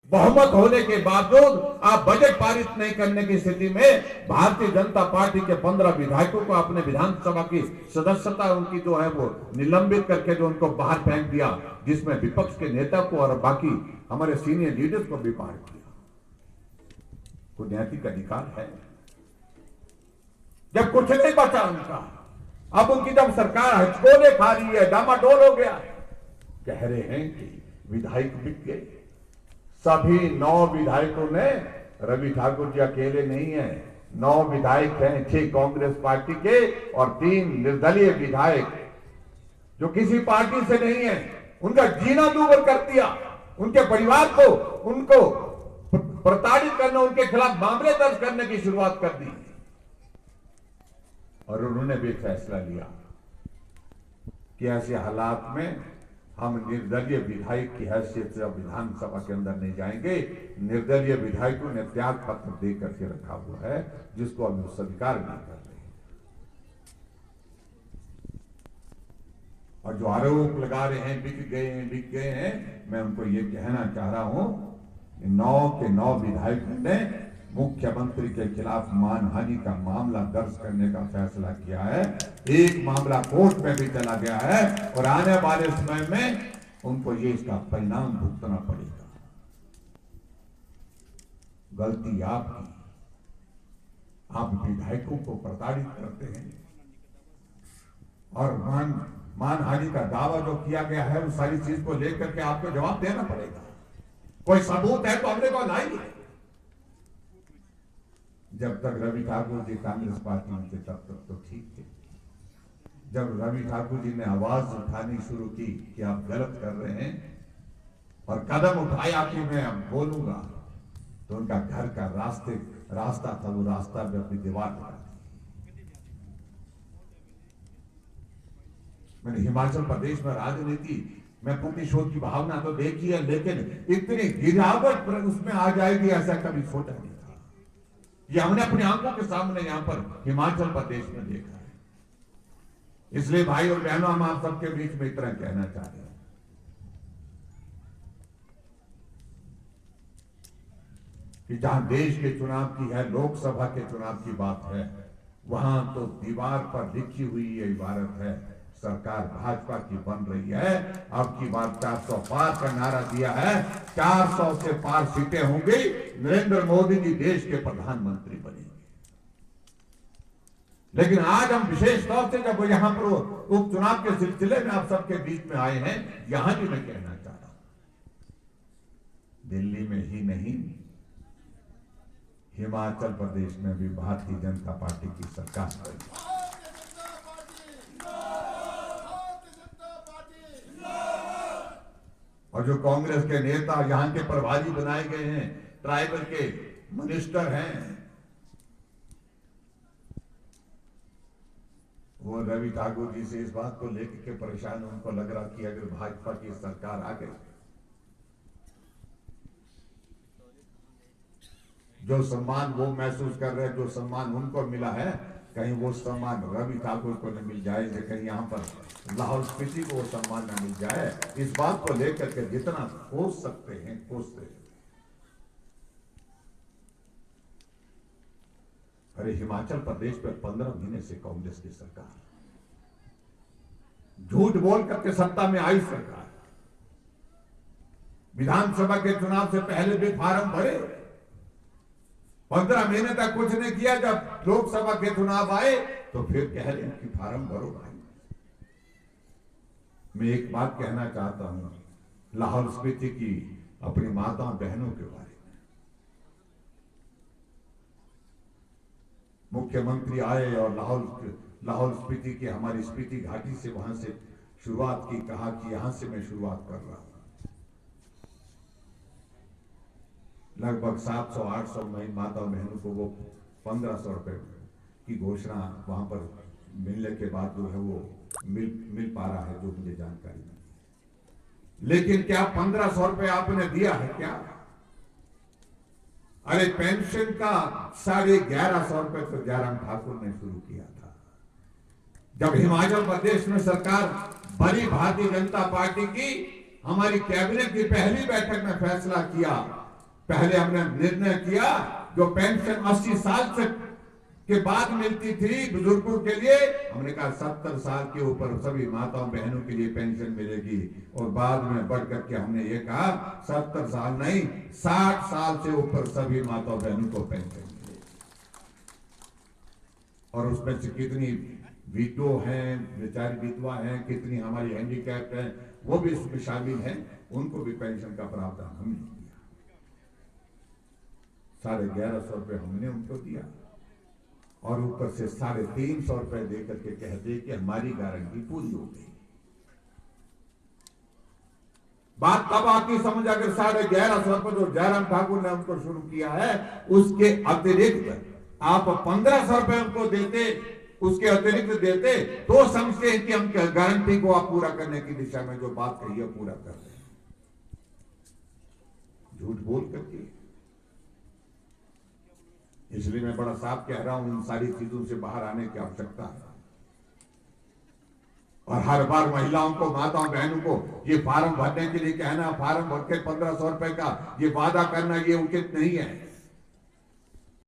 बहुमत होने के बावजूद आप बजट पारित नहीं करने की स्थिति में भारतीय जनता पार्टी के 15 विधायकों को अपने विधानसभा की सदस्यता उनकी जो है वो निलंबित करके जो उनको बाहर फेंक दिया, जिसमें विपक्ष के नेता को और बाकी हमारे सीनियर लीडर्स को भी बाहर किया। कोई नैतिक अधिकार है जब कुछ नहीं बचा उनका? अब उनकी जब सरकार हचकोले खा रही है, डामाडोल हो गया, कह रहे हैं कि विधायक बिक गए। सभी 9 विधायकों ने, रवि ठाकुर जी अकेले नहीं है, 9 विधायक हैं, 6 कांग्रेस पार्टी के और 3 निर्दलीय विधायक जो किसी पार्टी से नहीं है, उनका जीना दूभर कर दिया। उनके परिवार को उनको प्रताड़ित करने, उनके खिलाफ मामले दर्ज करने की शुरुआत कर दी। और उन्होंने भी फैसला लिया कि ऐसे हालात में हम निर्दलीय विधायक की हैसियत से विधानसभा के अंदर नहीं जाएंगे। निर्दलीय विधायकों ने त्याग पत्र दे करके रखा हुआ है, जिसको अभी वो स्वीकार नहीं कर रहे। और जो आरोप लगा रहे हैं बिक गए हैं, मैं उनको ये कहना चाह रहा हूं, 9 के 9 विधायकों ने मुख्यमंत्री के खिलाफ मानहानि का मामला दर्ज करने का फैसला किया है। एक मामला कोर्ट में भी चला गया है और आने वाले समय में उनको ये इसका परिणाम भुगतना पड़ेगा। गलती आपकी, आप विधायकों को प्रताड़ित करते हैं और मानहानि का दावा जो किया गया है उस सारी चीज को लेकर के आपको जवाब देना पड़ेगा। कोई सबूत है तो हमने को लाइए। जब तक रवि ठाकुर जी कांग्रेस पार्टी में थे तब तक तो ठीक थे। जब रवि ठाकुर जी ने आवाज उठानी शुरू की कि आप गलत कर रहे हैं और कदम उठाया कि मैं अब बोलूंगा, तो उनका घर का रास्ता था, वो रास्ता में अपनी दीवार लगा दी। मैंने हिमाचल प्रदेश में राजनीति में प्रतिशोध की भावना तो देखी है, लेकिन इतनी गिरावट उसमें आ जाएगी ऐसा कभी सोचा नहीं था। ये हमने अपनी आंखों के सामने यहां पर हिमाचल प्रदेश में देखा है। इसलिए भाई और बहनों, हम आप सबके बीच में इतना कहना चाह रहे हैं कि जहां देश के चुनाव की है, लोकसभा के चुनाव की बात है, वहां तो दीवार पर लिखी हुई ये इबारत है, सरकार भाजपा की बन रही है। अब की बार 400 पार का नारा दिया है, 400 से पार सीटें होंगी, नरेंद्र मोदी जी देश के प्रधानमंत्री बनेंगे। लेकिन आज हम विशेष तौर से जब यहां पर उपचुनाव के सिलसिले में आप सबके बीच में आए हैं, यहां भी मैं कहना चाह रहा हूं, दिल्ली में ही नहीं, हिमाचल प्रदेश में भी भारतीय जनता पार्टी की सरकार बनी। और जो कांग्रेस के नेता यहां के प्रभारी बनाए गए हैं, ट्राइबल के मिनिस्टर हैं, वो रवि ठाकुर जी से इस बात को लेकर के परेशान, उनको लग रहा कि अगर भाजपा की सरकार आ गई, जो सम्मान वो महसूस कर रहे हैं, जो सम्मान उनको मिला है, कहीं वो सम्मान रवि ठाकुर को न मिल जाए, कहीं यहां पर लाहौल स्पीति को वो सम्मान न मिल जाए। इस बात को लेकर के जितना कोस सकते हैं कोसते हैं। अरे हिमाचल प्रदेश में 15 महीने से कांग्रेस की सरकार, झूठ बोल करके सत्ता में आई सरकार, विधानसभा के चुनाव से पहले भी फार्म भरे, 15 महीने तक कुछ नहीं किया। जब लोकसभा के चुनाव आए तो फिर कह रहे हैं कि फार्म भरो भाई। मैं एक बात कहना चाहता हूं लाहौल स्पीति की अपनी माताओं बहनों के बारे में। मुख्यमंत्री आए और लाहौल स्पीति की, हमारी स्पीति घाटी से, वहां से शुरुआत की, कहा कि यहां से मैं शुरुआत कर रहा हूं। लगभग 700-800 माता बहनों को वो 1500 रुपए की घोषणा वहां पर मिलने के बाद जो है वो मिल पा रहा है, जो मुझे जानकारी मिली। लेकिन क्या 1500 रुपए आपने दिया है क्या? अरे पेंशन का 1150 रुपए तो जयराम ठाकुर ने शुरू किया था। जब हिमाचल प्रदेश में सरकार बनी भारतीय जनता पार्टी की, हमारी कैबिनेट की पहली बैठक में फैसला किया पहले हमने निर्णय किया जो पेंशन 80 साल से के बाद मिलती थी बुजुर्गों के लिए, हमने कहा 70 साल के ऊपर सभी माताओं बहनों के लिए पेंशन मिलेगी। और बाद में बढ़ करके हमने ये कहा 70 साल नहीं, 60 साल से ऊपर सभी माताओं बहनों को पेंशन मिलेगी। और उसमें से कितनी विधो हैं, बेचारी विधवा हैं, कितनी हमारी हैंडीकैप हैं, वो भी इसमें शामिल हैं, उनको भी पेंशन का प्रावधान हमने किया। 1150 रुपये हमने उनको दिया और ऊपर से 350 रुपये देकर के कहते कि हमारी गारंटी पूरी हो गई। बात तब आती समझ अगर 1150 रुपये जो जयराम ठाकुर ने उनको शुरू किया है, उसके अतिरिक्त आप 1500 रुपये उनको देते, उसके अतिरिक्त देते, तो समझते हैं कि हम गारंटी को आप पूरा करने की दिशा में जो बात कही है पूरा कर रहे हैं। झूठ बोल करके, इसलिए मैं बड़ा साफ कह रहा हूं, इन सारी चीजों से बाहर आने की आवश्यकता है। और हर बार महिलाओं को, माताओं बहनों को ये फार्म भरने के लिए कहना, फार्म भर के 1500 रुपए का ये वादा करना, ये उचित नहीं है।